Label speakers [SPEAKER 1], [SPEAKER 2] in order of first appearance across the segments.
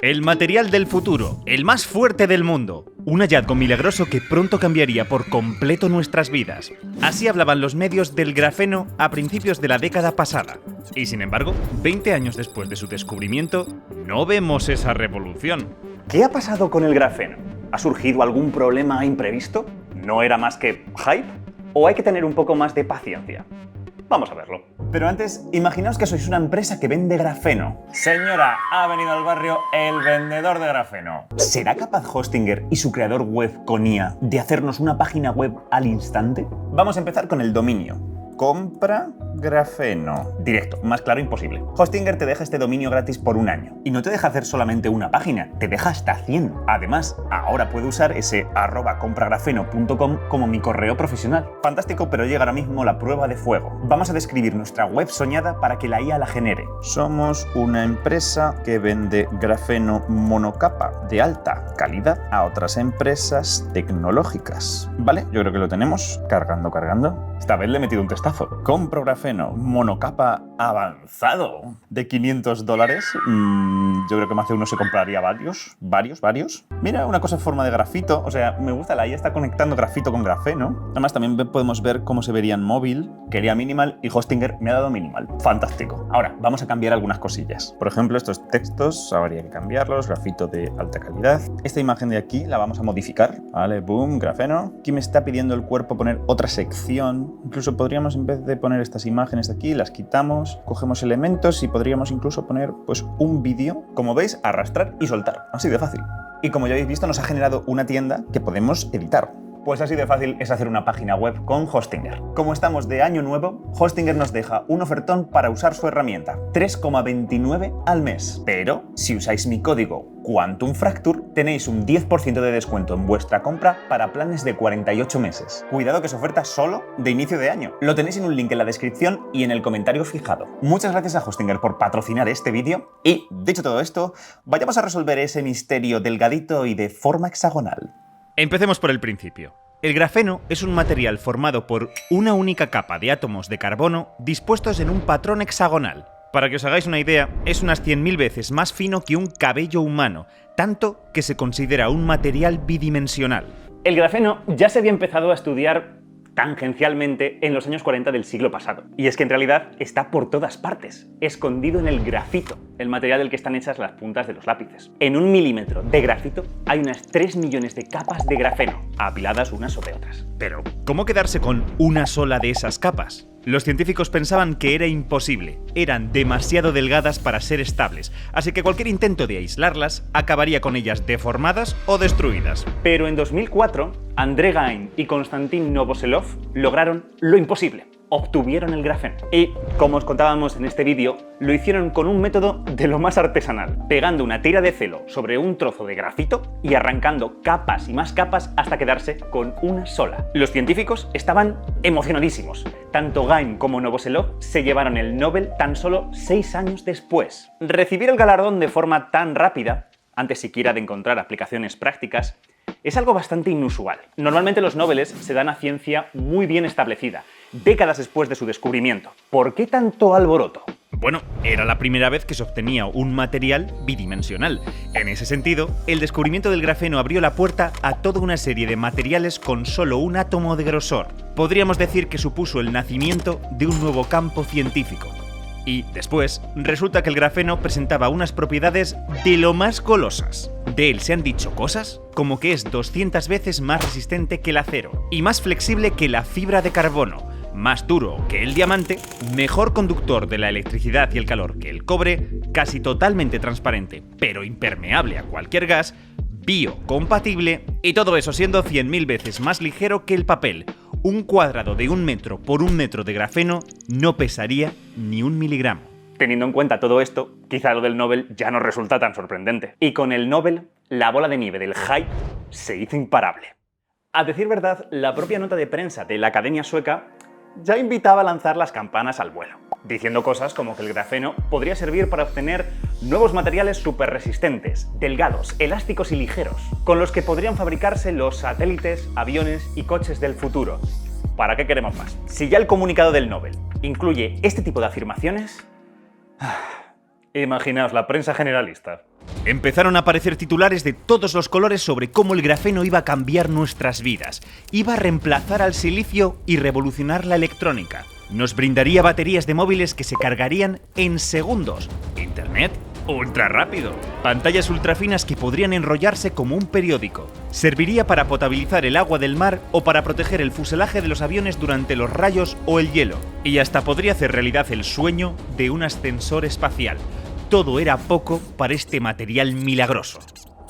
[SPEAKER 1] El material del futuro, el más fuerte del mundo. Un hallazgo milagroso que pronto cambiaría por completo nuestras vidas. Así hablaban los medios del grafeno a principios de la década pasada. Y sin embargo, 20 años después de su descubrimiento, no vemos esa revolución.
[SPEAKER 2] ¿Qué ha pasado con el grafeno? ¿Ha surgido algún problema imprevisto? ¿No era más que hype? ¿O hay que tener un poco más de paciencia? Vamos a verlo. Pero antes, imaginaos que sois una empresa que vende grafeno. Señora, ha venido al barrio el vendedor de grafeno. ¿Será capaz Hostinger y su creador web con IA de hacernos una página web al instante? Vamos a empezar con el dominio. Compra grafeno. Directo, más claro imposible. Hostinger te deja este dominio gratis por un año. Y no te deja hacer solamente una página, te deja hasta 100. Además, ahora puedo usar ese @comprografeno.com como mi correo profesional. Fantástico, pero llega ahora mismo la prueba de fuego. Vamos a describir nuestra web soñada para que la IA la genere. Somos una empresa que vende grafeno monocapa de alta calidad a otras empresas tecnológicas. Vale, yo creo que lo tenemos. Cargando. Esta vez le he metido un testazo. Compro grafeno monocapa avanzado de $500. Yo creo que más de uno se compraría varios. Mira, una cosa en forma de grafito. O sea, me gusta, la IA está conectando grafito con grafeno. Además, también podemos ver cómo se vería en móvil. Quería minimal y Hostinger me ha dado minimal. Fantástico. Ahora, vamos a cambiar algunas cosillas. Por ejemplo, estos textos habría que cambiarlos. Grafito de alta calidad. Esta imagen de aquí la vamos a modificar. Vale, boom, grafeno. Aquí me está pidiendo el cuerpo poner otra sección. Incluso podríamos, en vez de poner estas imágenes de aquí, las quitamos, cogemos elementos y podríamos incluso poner pues un vídeo. Como veis, arrastrar y soltar. Así de fácil. Y como ya habéis visto, nos ha generado una tienda que podemos editar. Pues así de fácil es hacer una página web con Hostinger. Como estamos de año nuevo, Hostinger nos deja un ofertón para usar su herramienta. 3,29 al mes. Pero si usáis mi código Quantum Fracture, tenéis un 10% de descuento en vuestra compra para planes de 48 meses. Cuidado que es oferta solo de inicio de año. Lo tenéis en un link en la descripción y en el comentario fijado. Muchas gracias a Hostinger por patrocinar este vídeo. Y, dicho todo esto, vayamos a resolver ese misterio delgadito y de forma hexagonal.
[SPEAKER 1] Empecemos por el principio. El grafeno es un material formado por una única capa de átomos de carbono dispuestos en un patrón hexagonal. Para que os hagáis una idea, es unas 100.000 veces más fino que un cabello humano, tanto que se considera un material bidimensional.
[SPEAKER 2] El grafeno ya se había empezado a estudiar tangencialmente en los años 40 del siglo pasado. Y es que en realidad está por todas partes, escondido en el grafito, el material del que están hechas las puntas de los lápices. En 1 milímetro de grafito hay unas 3 millones de capas de grafeno, apiladas unas sobre otras.
[SPEAKER 1] Pero, ¿cómo quedarse con una sola de esas capas? Los científicos pensaban que era imposible, eran demasiado delgadas para ser estables, así que cualquier intento de aislarlas acabaría con ellas deformadas o destruidas.
[SPEAKER 2] Pero en 2004, André Geim y Konstantin Novoselov lograron lo imposible. Obtuvieron el grafeno. Y, como os contábamos en este vídeo, lo hicieron con un método de lo más artesanal, pegando una tira de celo sobre un trozo de grafito y arrancando capas y más capas hasta quedarse con una sola. Los científicos estaban emocionadísimos. Tanto Geim como Novoselov se llevaron el Nobel tan solo 6 años después. Recibir el galardón de forma tan rápida, antes siquiera de encontrar aplicaciones prácticas, es algo bastante inusual. Normalmente los Nobeles se dan a ciencia muy bien establecida, décadas después de su descubrimiento. ¿Por qué tanto alboroto?
[SPEAKER 1] Bueno, era la primera vez que se obtenía un material bidimensional. En ese sentido, el descubrimiento del grafeno abrió la puerta a toda una serie de materiales con solo un átomo de grosor. Podríamos decir que supuso el nacimiento de un nuevo campo científico. Y después, resulta que el grafeno presentaba unas propiedades de lo más golosas. De él se han dicho cosas como que es 200 veces más resistente que el acero y más flexible que la fibra de carbono, más duro que el diamante, mejor conductor de la electricidad y el calor que el cobre, casi totalmente transparente, pero impermeable a cualquier gas, biocompatible y todo eso siendo 100.000 veces más ligero que el papel. Un cuadrado de 1 metro por 1 metro de grafeno no pesaría ni 1 miligramo.
[SPEAKER 2] Teniendo en cuenta todo esto, quizá lo del Nobel ya no resulta tan sorprendente. Y con el Nobel, la bola de nieve del hype se hizo imparable. A decir verdad, la propia nota de prensa de la Academia Sueca ya invitaba a lanzar las campanas al vuelo, diciendo cosas como que el grafeno podría servir para obtener nuevos materiales súper resistentes, delgados, elásticos y ligeros, con los que podrían fabricarse los satélites, aviones y coches del futuro. ¿Para qué queremos más? Si ya el comunicado del Nobel incluye este tipo de afirmaciones, Imaginaos la prensa generalista.
[SPEAKER 1] Empezaron a aparecer titulares de todos los colores sobre cómo el grafeno iba a cambiar nuestras vidas, iba a reemplazar al silicio y revolucionar la electrónica. Nos brindaría baterías de móviles que se cargarían en segundos, internet ultra rápido, pantallas ultrafinas que podrían enrollarse como un periódico. Serviría para potabilizar el agua del mar o para proteger el fuselaje de los aviones durante los rayos o el hielo. Y hasta podría hacer realidad el sueño de un ascensor espacial. Todo era poco para este material milagroso.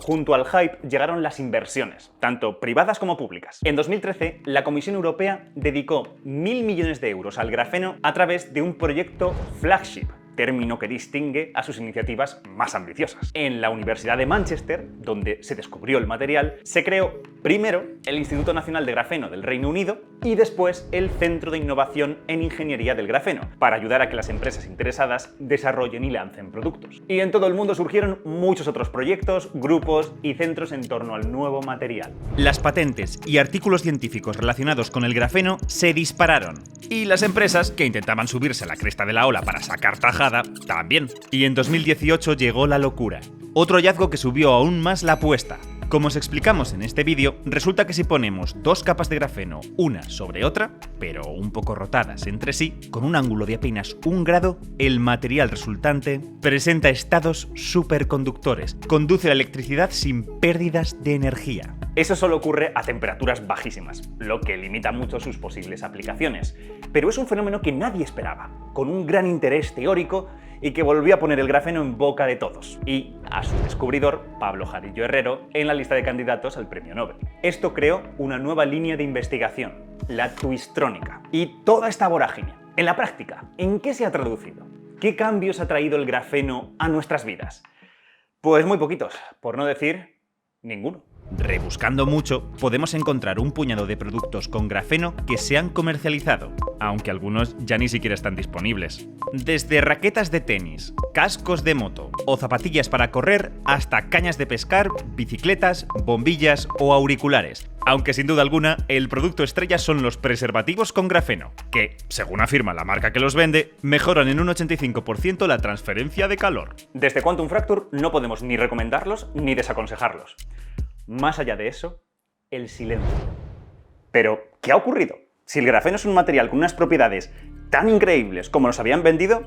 [SPEAKER 2] Junto al hype llegaron las inversiones, tanto privadas como públicas. En 2013, la Comisión Europea dedicó 1.000 millones de euros al grafeno a través de un proyecto flagship, término que distingue a sus iniciativas más ambiciosas. En la Universidad de Manchester, donde se descubrió el material, se creó primero el Instituto Nacional de Grafeno del Reino Unido y después el Centro de Innovación en Ingeniería del Grafeno, para ayudar a que las empresas interesadas desarrollen y lancen productos. Y en todo el mundo surgieron muchos otros proyectos, grupos y centros en torno al nuevo material.
[SPEAKER 1] Las patentes y artículos científicos relacionados con el grafeno se dispararon. Y las empresas que intentaban subirse a la cresta de la ola para sacar tajada también. Y en 2018 llegó la locura. Otro hallazgo que subió aún más la apuesta. Como os explicamos en este vídeo, resulta que si ponemos dos capas de grafeno una sobre otra, pero un poco rotadas entre sí, con un ángulo de apenas 1 grado, el material resultante presenta estados superconductores, conduce la electricidad sin pérdidas de energía.
[SPEAKER 2] Eso solo ocurre a temperaturas bajísimas, lo que limita mucho sus posibles aplicaciones. Pero es un fenómeno que nadie esperaba, con un gran interés teórico y que volvió a poner el grafeno en boca de todos, y a su descubridor, Pablo Jarillo Herrero, en la lista de candidatos al Premio Nobel. Esto creó una nueva línea de investigación, la twistrónica. Y toda esta vorágine, en la práctica, ¿en qué se ha traducido? ¿Qué cambios ha traído el grafeno a nuestras vidas? Pues muy poquitos, por no decir ninguno.
[SPEAKER 1] Rebuscando mucho, podemos encontrar un puñado de productos con grafeno que se han comercializado, aunque algunos ya ni siquiera están disponibles. Desde raquetas de tenis, cascos de moto o zapatillas para correr, hasta cañas de pescar, bicicletas, bombillas o auriculares. Aunque sin duda alguna, el producto estrella son los preservativos con grafeno, que, según afirma la marca que los vende, mejoran en un 85% la transferencia de calor.
[SPEAKER 2] Desde Quantum Fracture no podemos ni recomendarlos ni desaconsejarlos. Más allá de eso, el silencio. Pero, ¿qué ha ocurrido? Si el grafeno es un material con unas propiedades tan increíbles como nos habían vendido,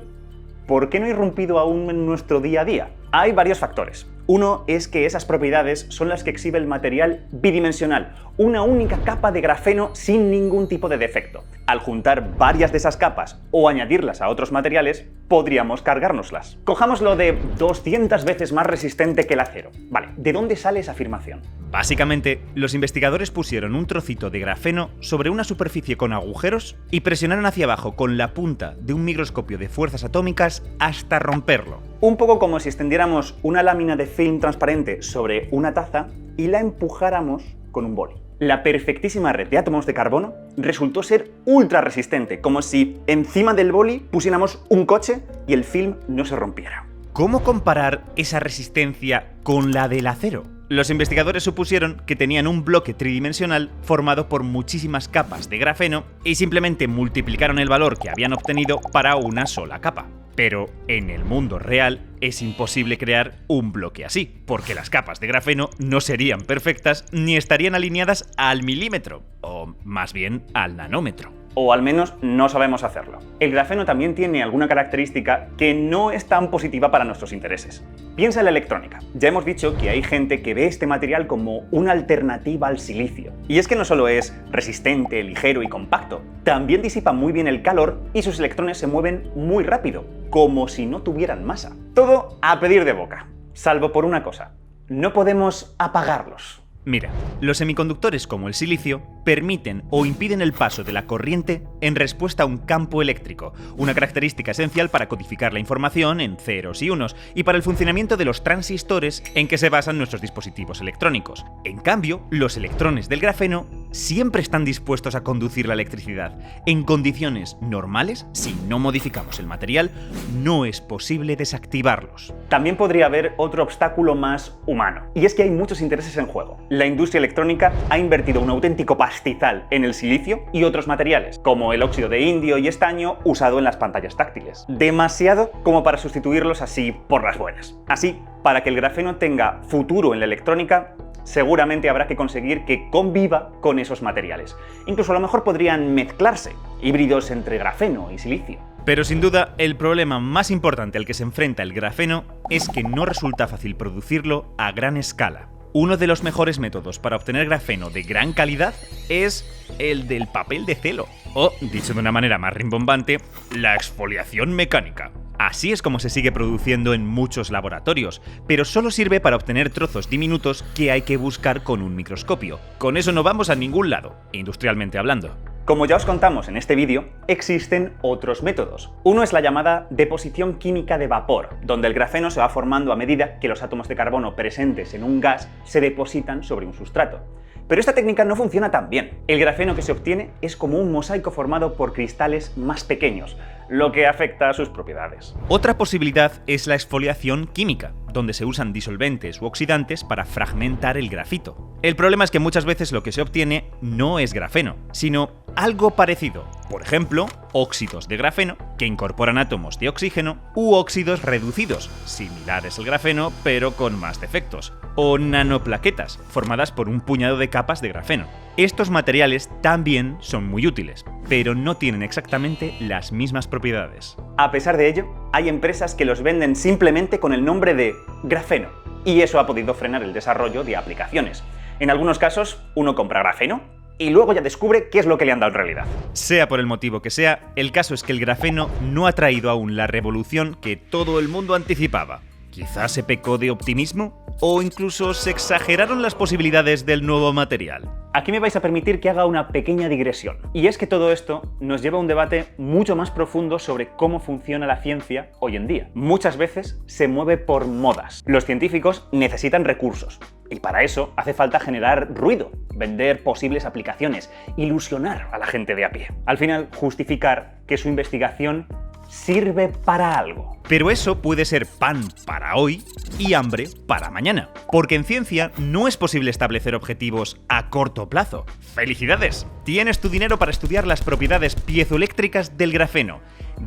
[SPEAKER 2] ¿por qué no ha irrumpido aún en nuestro día a día? Hay varios factores. Uno es que esas propiedades son las que exhibe el material bidimensional, una única capa de grafeno sin ningún tipo de defecto. Al juntar varias de esas capas o añadirlas a otros materiales, podríamos cargárnoslas. Cojámoslo de 200 veces más resistente que el acero. Vale, ¿de dónde sale esa afirmación?
[SPEAKER 1] Básicamente, los investigadores pusieron un trocito de grafeno sobre una superficie con agujeros y presionaron hacia abajo con la punta de un microscopio de fuerzas atómicas hasta romperlo.
[SPEAKER 2] Un poco como si extendiéramos una lámina de film transparente sobre una taza y la empujáramos con un boli. La perfectísima red de átomos de carbono resultó ser ultra resistente, como si encima del boli pusiéramos un coche y el film no se rompiera.
[SPEAKER 1] ¿Cómo comparar esa resistencia con la del acero? Los investigadores supusieron que tenían un bloque tridimensional formado por muchísimas capas de grafeno y simplemente multiplicaron el valor que habían obtenido para una sola capa. Pero en el mundo real es imposible crear un bloque así, porque las capas de grafeno no serían perfectas ni estarían alineadas al milímetro, o más bien al nanómetro.
[SPEAKER 2] O al menos no sabemos hacerlo. El grafeno también tiene alguna característica que no es tan positiva para nuestros intereses. Piensa en la electrónica. Ya hemos dicho que hay gente que ve este material como una alternativa al silicio. Y es que no solo es resistente, ligero y compacto, también disipa muy bien el calor y sus electrones se mueven muy rápido, como si no tuvieran masa. Todo a pedir de boca, salvo por una cosa: no podemos apagarlos.
[SPEAKER 1] Mira, los semiconductores como el silicio permiten o impiden el paso de la corriente en respuesta a un campo eléctrico, una característica esencial para codificar la información en ceros y unos y para el funcionamiento de los transistores en que se basan nuestros dispositivos electrónicos. En cambio, los electrones del grafeno siempre están dispuestos a conducir la electricidad. En condiciones normales, si no modificamos el material, no es posible desactivarlos.
[SPEAKER 2] También podría haber otro obstáculo más humano, y es que hay muchos intereses en juego. La industria electrónica ha invertido un auténtico pastizal en el silicio y otros materiales, como el óxido de indio y estaño usado en las pantallas táctiles. Demasiado como para sustituirlos así por las buenas. Así, para que el grafeno tenga futuro en la electrónica, seguramente habrá que conseguir que conviva con esos materiales. Incluso a lo mejor podrían mezclarse, híbridos entre grafeno y silicio.
[SPEAKER 1] Pero sin duda, el problema más importante al que se enfrenta el grafeno es que no resulta fácil producirlo a gran escala. Uno de los mejores métodos para obtener grafeno de gran calidad es el del papel de celo, o, dicho de una manera más rimbombante, la exfoliación mecánica. Así es como se sigue produciendo en muchos laboratorios, pero solo sirve para obtener trozos diminutos que hay que buscar con un microscopio. Con eso no vamos a ningún lado, industrialmente hablando.
[SPEAKER 2] Como ya os contamos en este vídeo, existen otros métodos. Uno es la llamada deposición química de vapor, donde el grafeno se va formando a medida que los átomos de carbono presentes en un gas se depositan sobre un sustrato. Pero esta técnica no funciona tan bien. El grafeno que se obtiene es como un mosaico formado por cristales más pequeños, lo que afecta a sus propiedades.
[SPEAKER 1] Otra posibilidad es la exfoliación química, donde se usan disolventes u oxidantes para fragmentar el grafito. El problema es que muchas veces lo que se obtiene no es grafeno, sino algo parecido. Por ejemplo, óxidos de grafeno que incorporan átomos de oxígeno u óxidos reducidos, similares al grafeno pero con más defectos. O nanoplaquetas, formadas por un puñado de capas de grafeno. Estos materiales también son muy útiles, pero no tienen exactamente las mismas propiedades.
[SPEAKER 2] A pesar de ello, hay empresas que los venden simplemente con el nombre de grafeno, y eso ha podido frenar el desarrollo de aplicaciones. En algunos casos, uno compra grafeno y luego ya descubre qué es lo que le han dado en realidad.
[SPEAKER 1] Sea por el motivo que sea, el caso es que el grafeno no ha traído aún la revolución que todo el mundo anticipaba. ¿Quizás se pecó de optimismo? ¿O incluso se exageraron las posibilidades del nuevo material?
[SPEAKER 2] Aquí me vais a permitir que haga una pequeña digresión. Y es que todo esto nos lleva a un debate mucho más profundo sobre cómo funciona la ciencia hoy en día. Muchas veces se mueve por modas. Los científicos necesitan recursos. Y para eso hace falta generar ruido, vender posibles aplicaciones, ilusionar a la gente de a pie. Al final, justificar que su investigación sirve para algo.
[SPEAKER 1] Pero eso puede ser pan para hoy y hambre para mañana. Porque en ciencia no es posible establecer objetivos a corto plazo. ¡Felicidades! Tienes tu dinero para estudiar las propiedades piezoeléctricas del grafeno.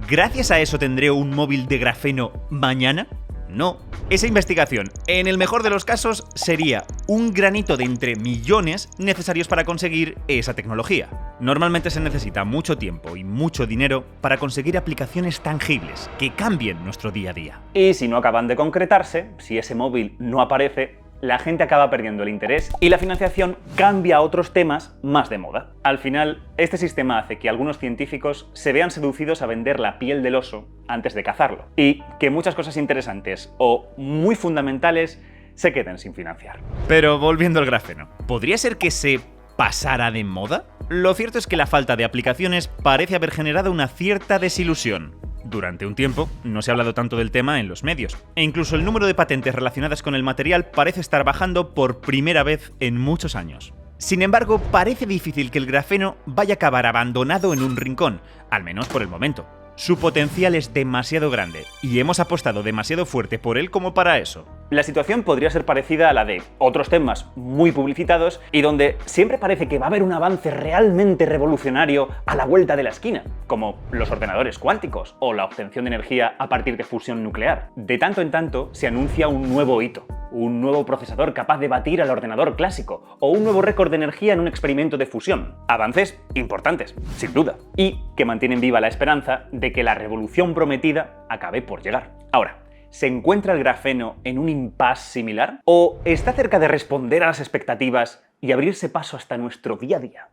[SPEAKER 1] ¿Gracias a eso tendré un móvil de grafeno mañana? No. Esa investigación, en el mejor de los casos, sería un granito de entre millones necesarios para conseguir esa tecnología. Normalmente se necesita mucho tiempo y mucho dinero para conseguir aplicaciones tangibles que cambien nuestro día a día.
[SPEAKER 2] Y si no acaban de concretarse, si ese móvil no aparece, la gente acaba perdiendo el interés y la financiación cambia a otros temas más de moda. Al final, este sistema hace que algunos científicos se vean seducidos a vender la piel del oso antes de cazarlo y que muchas cosas interesantes o muy fundamentales se queden sin financiar.
[SPEAKER 1] Pero volviendo al grafeno, ¿podría ser que se pasara de moda? Lo cierto es que la falta de aplicaciones parece haber generado una cierta desilusión. Durante un tiempo no se ha hablado tanto del tema en los medios, e incluso el número de patentes relacionadas con el material parece estar bajando por primera vez en muchos años. Sin embargo, parece difícil que el grafeno vaya a acabar abandonado en un rincón, al menos por el momento. Su potencial es demasiado grande, y hemos apostado demasiado fuerte por él como para eso.
[SPEAKER 2] La situación podría ser parecida a la de otros temas muy publicitados y donde siempre parece que va a haber un avance realmente revolucionario a la vuelta de la esquina, como los ordenadores cuánticos o la obtención de energía a partir de fusión nuclear. De tanto en tanto se anuncia un nuevo hito, un nuevo procesador capaz de batir al ordenador clásico o un nuevo récord de energía en un experimento de fusión. Avances importantes, sin duda, y que mantienen viva la esperanza de que la revolución prometida acabe por llegar. Ahora, ¿se encuentra el grafeno en un impasse similar? ¿O está cerca de responder a las expectativas y abrirse paso hasta nuestro día a día?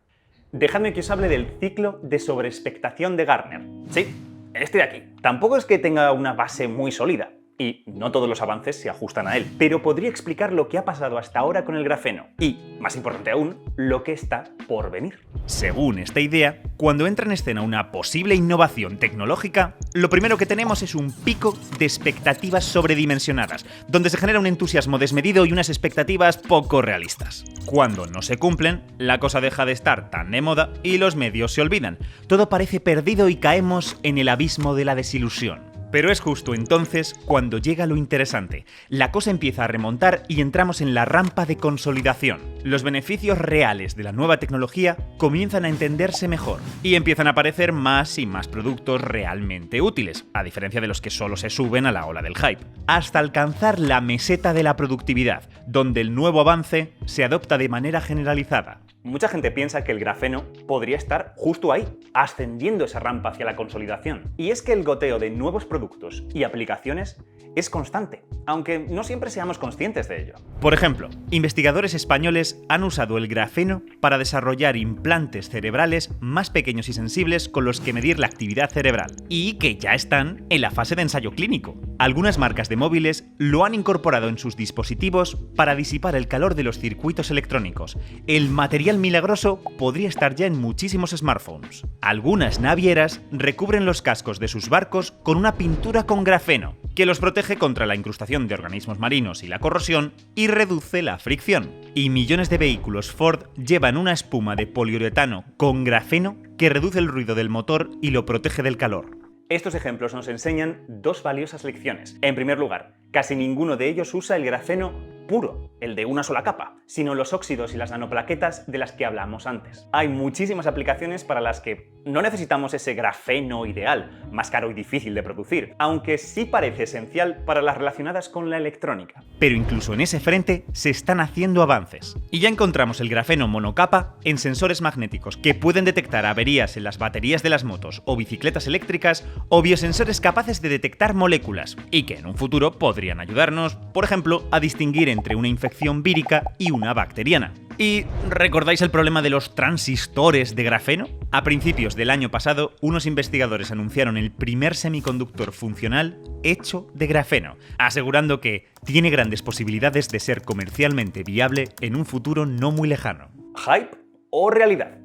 [SPEAKER 2] Dejadme que os hable del ciclo de sobreexpectación de Gartner. Sí, este de aquí. Tampoco es que tenga una base muy sólida. y no todos los avances se ajustan a él, pero podría explicar lo que ha pasado hasta ahora con el grafeno y, más importante aún, lo que está por venir.
[SPEAKER 1] Según esta idea, cuando entra en escena una posible innovación tecnológica, lo primero que tenemos es un pico de expectativas sobredimensionadas, donde se genera un entusiasmo desmedido y unas expectativas poco realistas. Cuando no se cumplen, la cosa deja de estar tan de moda y los medios se olvidan. Todo parece perdido y caemos en el abismo de la desilusión. Pero es justo entonces cuando llega lo interesante. La cosa empieza a remontar y entramos en la rampa de consolidación. Los beneficios reales de la nueva tecnología comienzan a entenderse mejor y empiezan a aparecer más y más productos realmente útiles, a diferencia de los que solo se suben a la ola del hype, hasta alcanzar la meseta de la productividad, donde el nuevo avance se adopta de manera generalizada.
[SPEAKER 2] Mucha gente piensa que el grafeno podría estar justo ahí, ascendiendo esa rampa hacia la consolidación. Y es que el goteo de nuevos productos y aplicaciones es constante, aunque no siempre seamos conscientes de ello.
[SPEAKER 1] Por ejemplo, investigadores españoles han usado el grafeno para desarrollar implantes cerebrales más pequeños y sensibles con los que medir la actividad cerebral, y que ya están en la fase de ensayo clínico. Algunas marcas de móviles lo han incorporado en sus dispositivos para disipar el calor de los circuitos electrónicos. El material milagroso podría estar ya en muchísimos smartphones. Algunas navieras recubren los cascos de sus barcos con una pintura con grafeno, que los protege contra la incrustación de organismos marinos y la corrosión y reduce la fricción. Y millones de vehículos Ford llevan una espuma de poliuretano con grafeno que reduce el ruido del motor y lo protege del calor.
[SPEAKER 2] Estos ejemplos nos enseñan dos valiosas lecciones. En primer lugar, casi ninguno de ellos usa el grafeno puro, el de una sola capa, sino los óxidos y las nanoplaquetas de las que hablamos antes. Hay muchísimas aplicaciones para las que no necesitamos ese grafeno ideal, más caro y difícil de producir, aunque sí parece esencial para las relacionadas con la electrónica.
[SPEAKER 1] Pero incluso en ese frente se están haciendo avances. Y ya encontramos el grafeno monocapa en sensores magnéticos que pueden detectar averías en las baterías de las motos o bicicletas eléctricas, o biosensores capaces de detectar moléculas, y que en un futuro podrían ayudarnos, por ejemplo, a distinguir entre una infección vírica y una bacteriana. ¿Y recordáis el problema de los transistores de grafeno? A principios del año pasado, unos investigadores anunciaron el primer semiconductor funcional hecho de grafeno, asegurando que tiene grandes posibilidades de ser comercialmente viable en un futuro no muy lejano.
[SPEAKER 2] ¿Hype o realidad?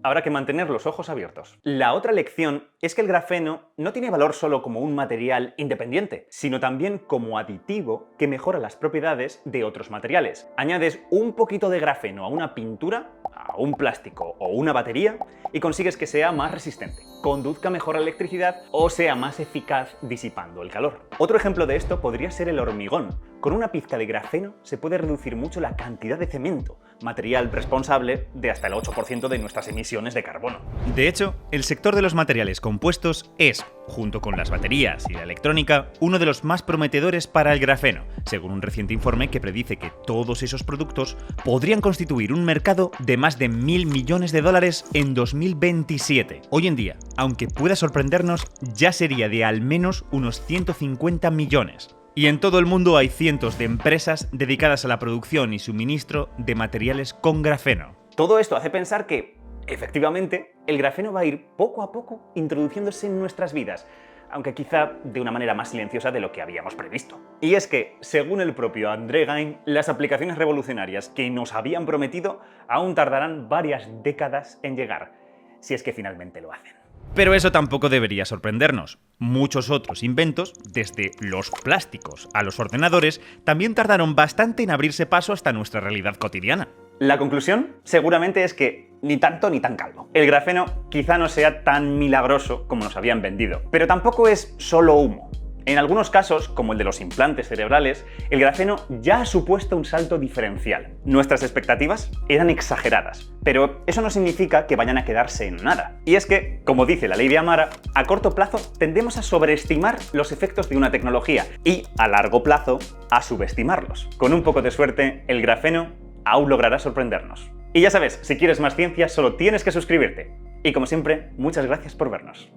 [SPEAKER 2] Habrá que mantener los ojos abiertos. La otra lección es que el grafeno no tiene valor solo como un material independiente, sino también como aditivo que mejora las propiedades de otros materiales. Añades un poquito de grafeno a una pintura, a un plástico o una batería y consigues que sea más resistente, conduzca mejor la electricidad o sea más eficaz disipando el calor. Otro ejemplo de esto podría ser el hormigón. Con una pizca de grafeno se puede reducir mucho la cantidad de cemento, material responsable de hasta el 8% de nuestras emisiones de carbono.
[SPEAKER 1] De hecho, el sector de los materiales compuestos es, junto con las baterías y la electrónica, uno de los más prometedores para el grafeno, según un reciente informe que predice que todos esos productos podrían constituir un mercado de más de 1.000 millones de dólares en 2027. Hoy en día, aunque pueda sorprendernos, ya sería de al menos unos 150 millones. Y en todo el mundo hay cientos de empresas dedicadas a la producción y suministro de materiales con grafeno.
[SPEAKER 2] Todo esto hace pensar que, efectivamente, el grafeno va a ir poco a poco introduciéndose en nuestras vidas, aunque quizá de una manera más silenciosa de lo que habíamos previsto. Y es que, según el propio André Geim, las aplicaciones revolucionarias que nos habían prometido aún tardarán varias décadas en llegar, si es que finalmente lo hacen.
[SPEAKER 1] Pero eso tampoco debería sorprendernos. Muchos otros inventos, desde los plásticos a los ordenadores, también tardaron bastante en abrirse paso hasta nuestra realidad cotidiana.
[SPEAKER 2] La conclusión seguramente es que ni tanto ni tan calvo. El grafeno quizá no sea tan milagroso como nos habían vendido, pero tampoco es solo humo. En algunos casos, como el de los implantes cerebrales, el grafeno ya ha supuesto un salto diferencial. Nuestras expectativas eran exageradas, pero eso no significa que vayan a quedarse en nada. Y es que, como dice la ley de Amara, a corto plazo tendemos a sobreestimar los efectos de una tecnología y, a largo plazo, a subestimarlos. Con un poco de suerte, el grafeno aún logrará sorprendernos. Y ya sabes, si quieres más ciencia, solo tienes que suscribirte. Y como siempre, muchas gracias por vernos.